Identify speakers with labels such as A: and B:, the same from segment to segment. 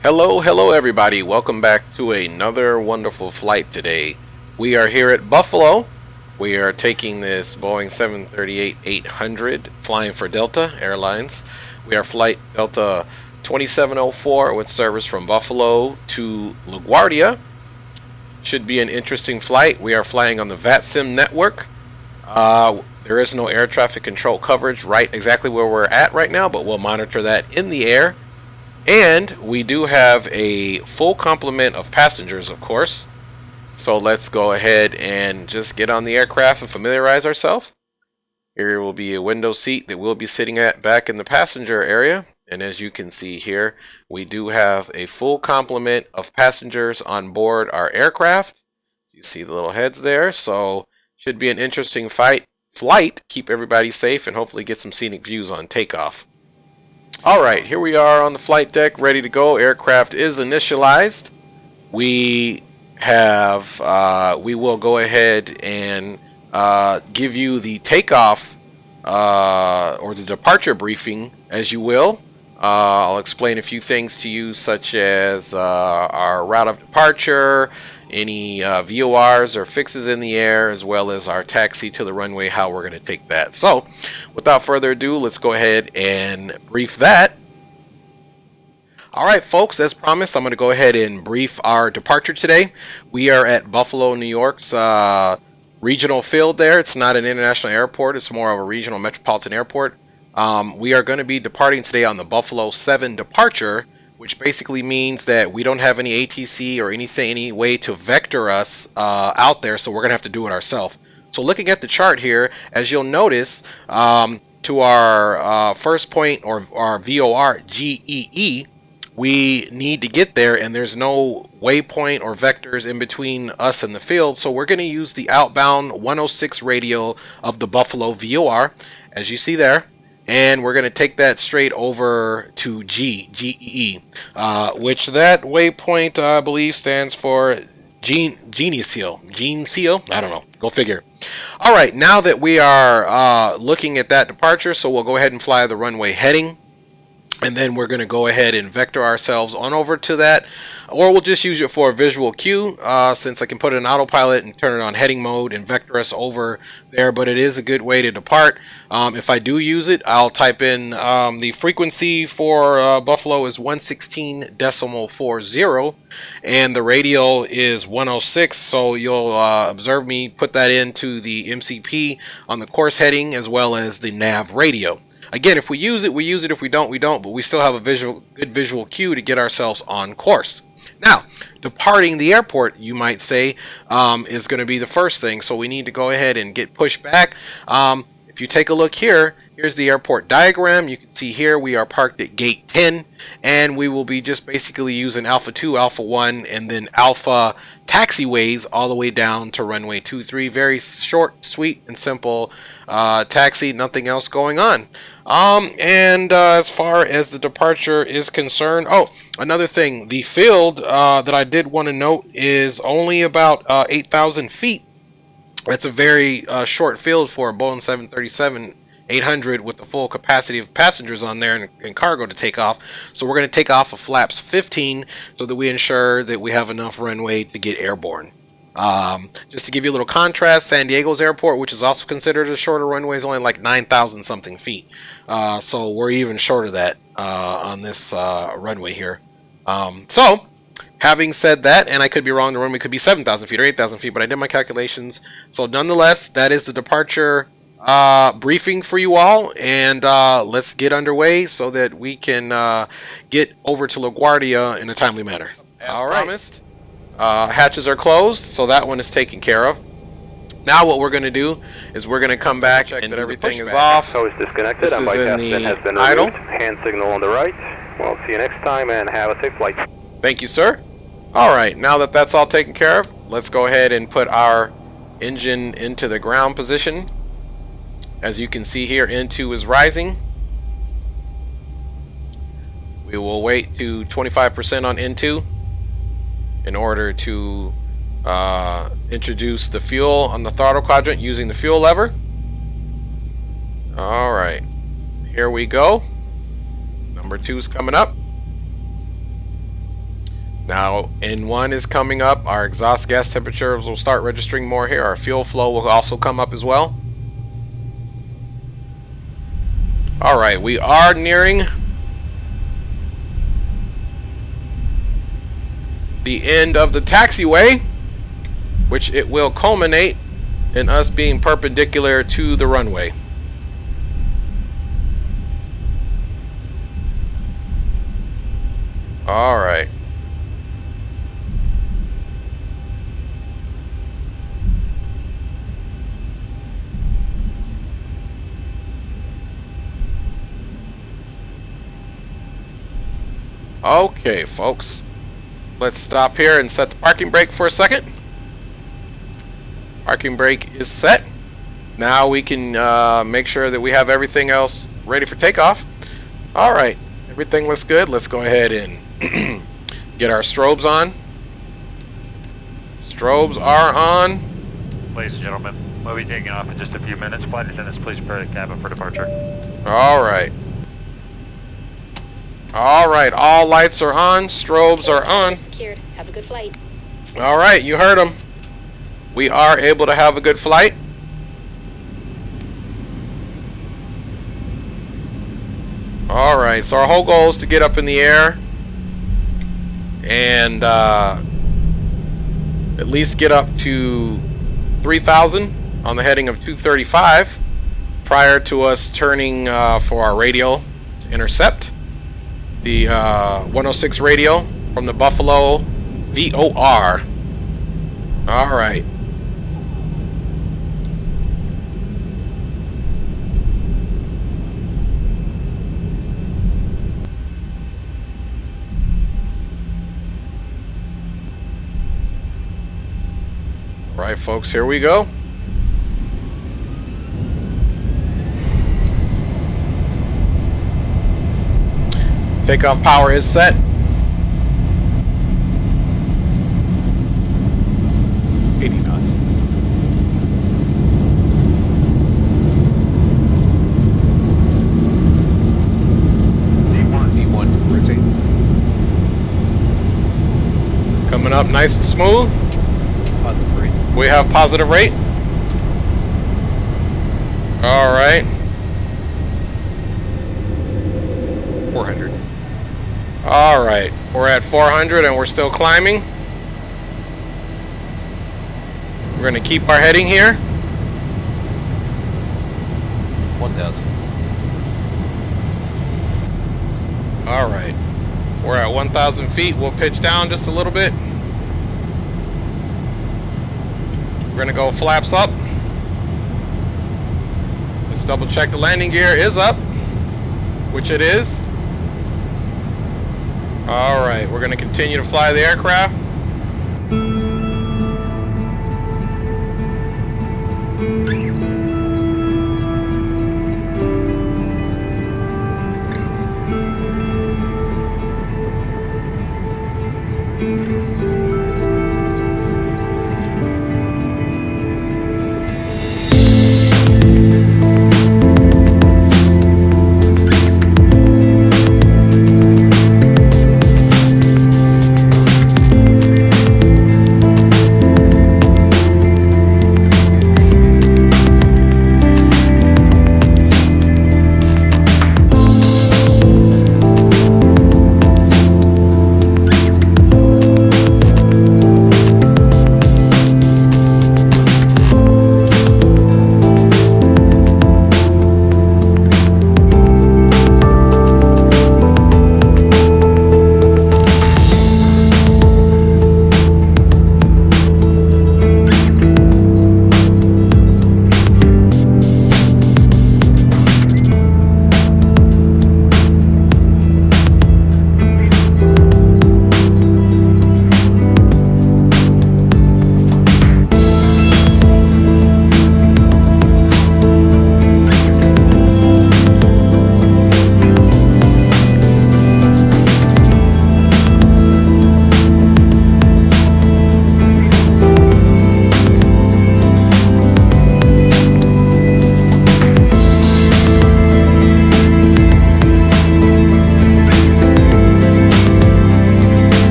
A: Hello everybody. Welcome back to another wonderful flight today. We are here at Buffalo. We are taking this Boeing 738-800 flying for Delta Airlines. We are flight Delta 2704 with service from Buffalo to LaGuardia. Should be an interesting flight. We are flying on the VATSIM network. There is no air traffic control coverage right exactly where we're at right now, but we'll monitor that in the air. And we do have a full complement of passengers, of course. So let's go ahead and just get on the aircraft and familiarize ourselves. Here will be a window seat that we'll be sitting at back in the passenger area. And as you can see here, we do have a full complement of passengers on board our aircraft. You see the little heads there. So should be an interesting flight. Keep everybody safe and hopefully get some scenic views on takeoff. Alright, here we are on the flight deck, ready to go. Aircraft is initialized. We will go ahead and give you the takeoff or the departure briefing, as you will. I'll explain a few things to you, such as our route of departure, any VORs or fixes in the air, as well as our taxi to the runway, how we're going to take that. So, without further ado, let's go ahead and brief that. Alright folks, as promised, I'm going to go ahead and brief our departure today. We are at Buffalo, New York's regional field there. It's not an international airport, it's more of a regional metropolitan airport. We are going to be departing today on the Buffalo 7 departure, which basically means that we don't have any ATC or any way to vector us out there, so we're going to have to do it ourselves. So looking at the chart here, as you'll notice, to our first point, or our VOR GEE, we need to get there, and there's no waypoint or vectors in between us and the field, so we're going to use the outbound 106 radio of the Buffalo VOR, as you see there. And we're going to take that straight over to GEE, which that waypoint, I believe, stands for Gene Seal. I don't know. Go figure. All right, now that we are looking at that departure, so we'll go ahead and fly the runway heading. And then we're going to go ahead and vector ourselves on over to that, or we'll just use it for a visual cue, since I can put it in autopilot and turn it on heading mode and vector us over there. But it is a good way to depart. If I do use it, I'll type in the frequency for Buffalo is 116.40, and the radio is 106. So you'll observe me put that into the MCP on the course heading as well as the nav radio. Again, if we use it, we use it. If we don't, we don't. But we still have a good visual cue to get ourselves on course. Now, departing the airport, you might say, is going to be the first thing. So we need to go ahead and get pushed back. If you take a look here, here's the airport diagram. You can see here we are parked at gate 10, and we will be just basically using Alpha 2, Alpha 1, and then Alpha taxiways all the way down to runway 23. Very short, sweet, and simple taxi, nothing else going on. As far as the departure is concerned, another thing, the field that I did want to note is only about 8,000 feet. That's a very short field for a Boeing 737-800 with the full capacity of passengers on there and cargo to take off. So we're going to take off of flaps 15 so that we ensure that we have enough runway to get airborne. Just to give you a little contrast, San Diego's airport, which is also considered a shorter runway, is only like 9,000 something feet. So we're even shorter that on this runway here. Having said that, and I could be wrong, the runway could be 7,000 feet or 8,000 feet, but I did my calculations. So nonetheless, that is the departure briefing for you all, and let's get underway so that we can get over to LaGuardia in a timely manner. As promised, hatches are closed, so that one is taken care of. Now what we're going to do is we're going to come back, check that everything is off.
B: So it's disconnected.
A: This is in the idle.
B: Hand signal on the right. Well, see you next time and have a safe flight.
A: Thank you, sir. Alright, now that that's all taken care of, let's go ahead and put our engine into the ground position. As you can see here, N2 is rising. We will wait to 25% on N2 in order to introduce the fuel on the throttle quadrant using the fuel lever. Alright, here we go. Number 2 is coming up. Now, N1 is coming up. Our exhaust gas temperatures will start registering more here. Our fuel flow will also come up as well. Alright, we are nearing the end of the taxiway, which it will culminate in us being perpendicular to the runway. Alright. Okay, folks. Let's stop here and set the parking brake for a second. Parking brake is set. Now we can make sure that we have everything else ready for takeoff. Alright, everything looks good. Let's go ahead and get our strobes on. Strobes are on.
C: Ladies and gentlemen, we'll be taking off in just a few minutes. Flight attendants, please prepare the cabin for departure.
A: Alright. Alright, all lights are on. Strobes are on.
D: Secured. Have a good flight.
A: Alright, you heard them. We are able to have a good flight. Alright, so our whole goal is to get up in the air and at least get up to 3,000 on the heading of 235 prior to us turning for our radio to intercept the 106 radio from the Buffalo VOR. Alright. Alright, folks, here we go. Takeoff power is set. knots. D1, rotate. Coming up nice and smooth.
E: Positive rate.
A: We have positive rate. All right.
E: 400.
A: All right. We're at 400 and we're still climbing. We're going to keep our heading here.
E: 1,000.
A: All right. We're at 1,000 feet. We'll pitch down just a little bit. We're going to go flaps up. Let's double check the landing gear is up, which it is. All right. We're going to continue to fly the aircraft.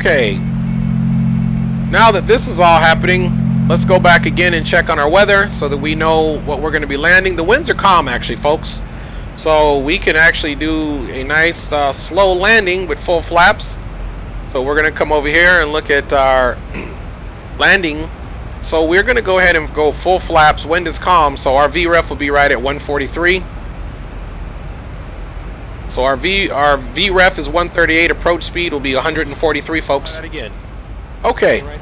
A: Okay. Now that this is all happening, let's go back again and check on our weather so that we know what we're going to be landing. The winds are calm, actually, folks. So we can actually do a nice slow landing with full flaps. So we're going to come over here and look at our landing. So we're going to go ahead and go full flaps. Wind is calm, so our VREF will be right at 143. So our VREF is 138. Approach speed will be 143, folks. Again. Okay,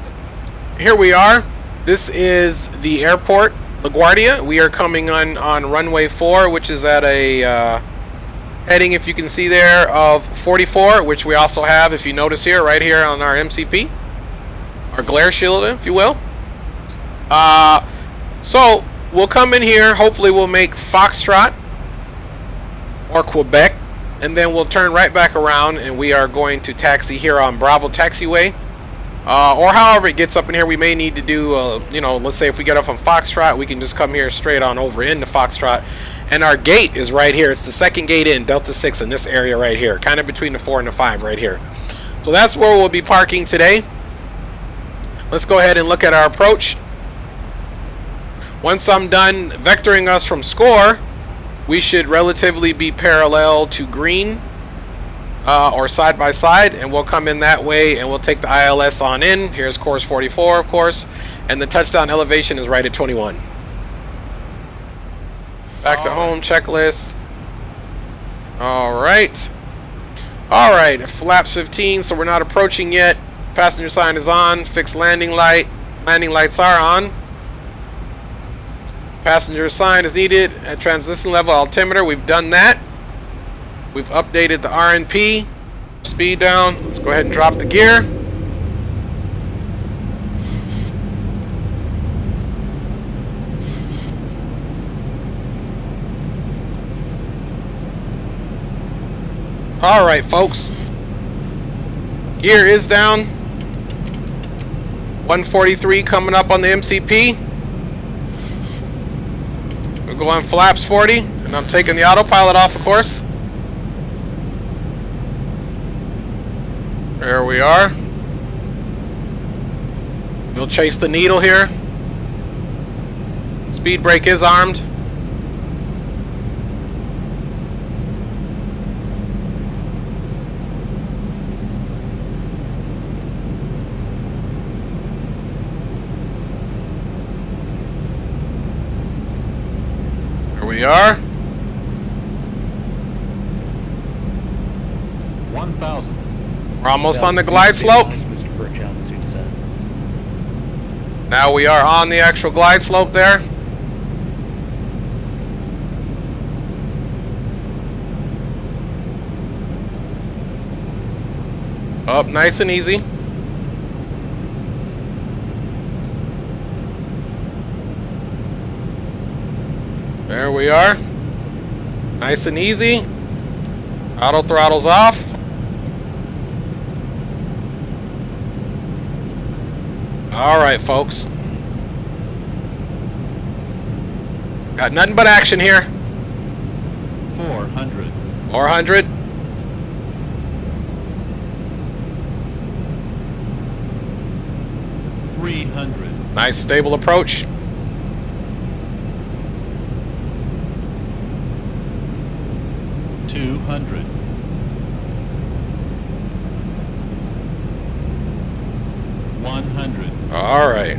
A: here we are. This is the airport, LaGuardia. We are coming on runway 4, which is at a heading, if you can see there, of 44, which we also have, if you notice here, right here on our MCP, our glare shield, if you will. So we'll come in here. Hopefully we'll make Foxtrot or Quebec, and then we'll turn right back around, and we are going to taxi here on Bravo Taxiway. Or however it gets up in here, we may need to do, you know, let's say if we get off on Foxtrot, we can just come here straight on over into Foxtrot. And our gate is right here. It's the second gate in, Delta 6 in this area right here. Kind of between the 4 and the 5 right here. So that's where we'll be parking today. Let's go ahead and look at our approach. Once I'm done vectoring us from score, we should relatively be parallel to green. Or side by side, and we'll come in that way and we'll take the ILS on in. Here's course 44, of course, and the touchdown elevation is right at 21. Back to home checklist. Alright, flaps 15, so we're not approaching yet. Passenger sign is on. Fixed landing light. Landing lights are on. Passenger sign is needed at transition level altimeter. We've done that. We've updated the RNP. Speed down. Let's go ahead and drop the gear. Alright, folks. Gear is down. 143 coming up on the MCP. We'll go on flaps 40. And I'm taking the autopilot off, of course. There we are. We'll chase the needle here. Speed brake is armed. Here we are.
E: 1,000.
A: We're almost on the glide slope. Now we are on the actual glide slope there. Up nice and easy. There we are. Nice and easy. Auto throttle's off. Alright, folks. Got nothing but action here.
E: 400.
A: 400. Nice stable approach. All right.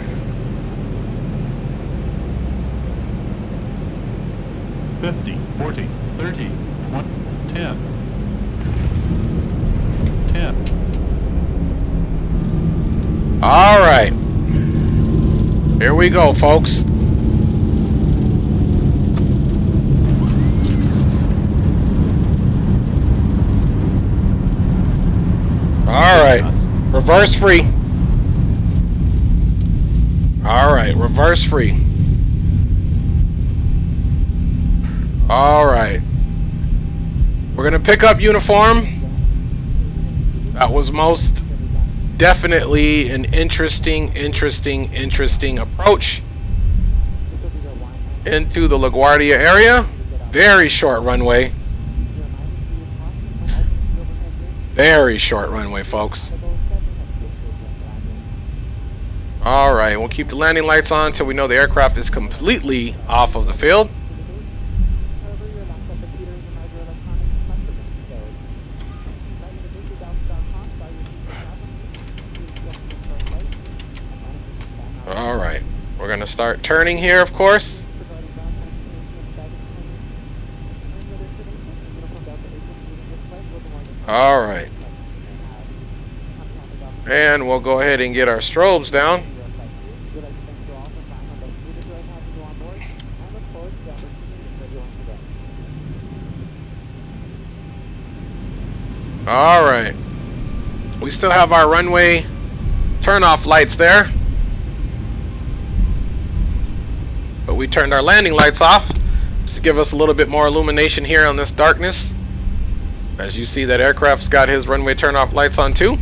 E: 50, 40, 30, 20, 10. 10.
A: All right. Here we go, folks. All right. Reverse free. All right, reverse free. All right. We're gonna pick up uniform. That was most definitely an interesting approach into the LaGuardia area. Very short runway. Very short runway, folks. Alright, we'll keep the landing lights on until we know the aircraft is completely off of the field. Alright, we're going to start turning here, of course. Alright. And we'll go ahead and get our strobes down. Alright. We still have our runway turn-off lights there. But we turned our landing lights off just to give us a little bit more illumination here on this darkness. As you see, that aircraft's got his runway turn-off lights on too.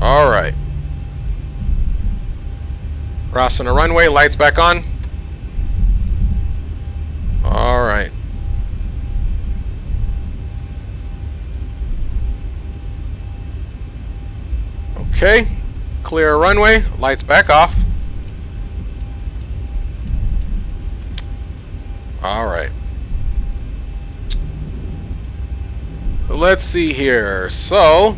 A: Alright. Crossing the runway, lights back on. Alright. Okay. Clear runway, lights back off. Alright. Let's see here. So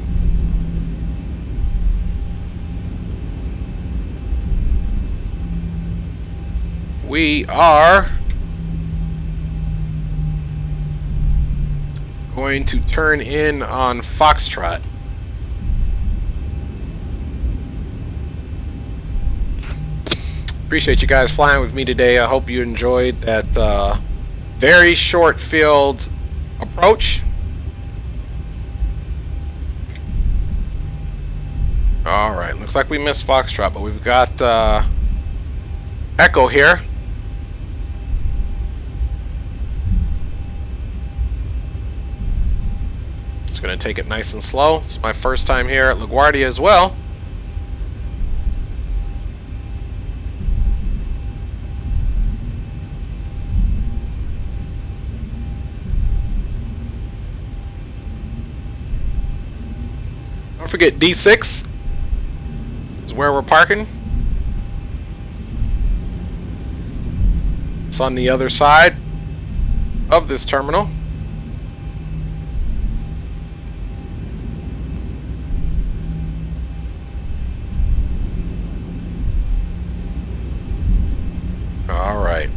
A: we are going to turn in on Foxtrot. Appreciate you guys flying with me today. I hope you enjoyed that very short field approach. Alright, looks like we missed Foxtrot, but we've got Echo here. Just going to take it nice and slow. It's my first time here at LaGuardia as well. Don't forget D6 is where we're parking. It's on the other side of this terminal. All right.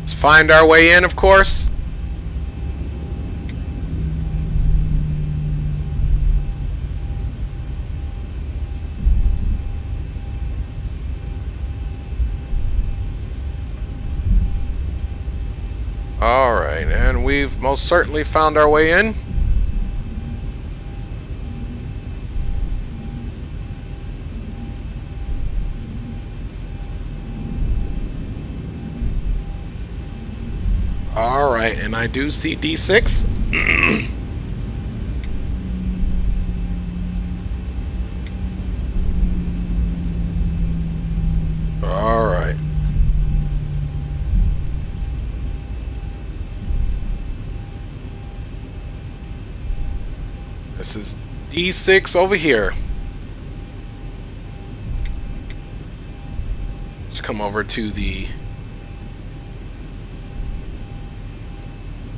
A: Let's find our way in, of course. Alright, and we've most certainly found our way in. Alright, and I do see D6. Alright. This is D6 over here. Let's come over to the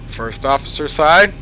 A: first officer side.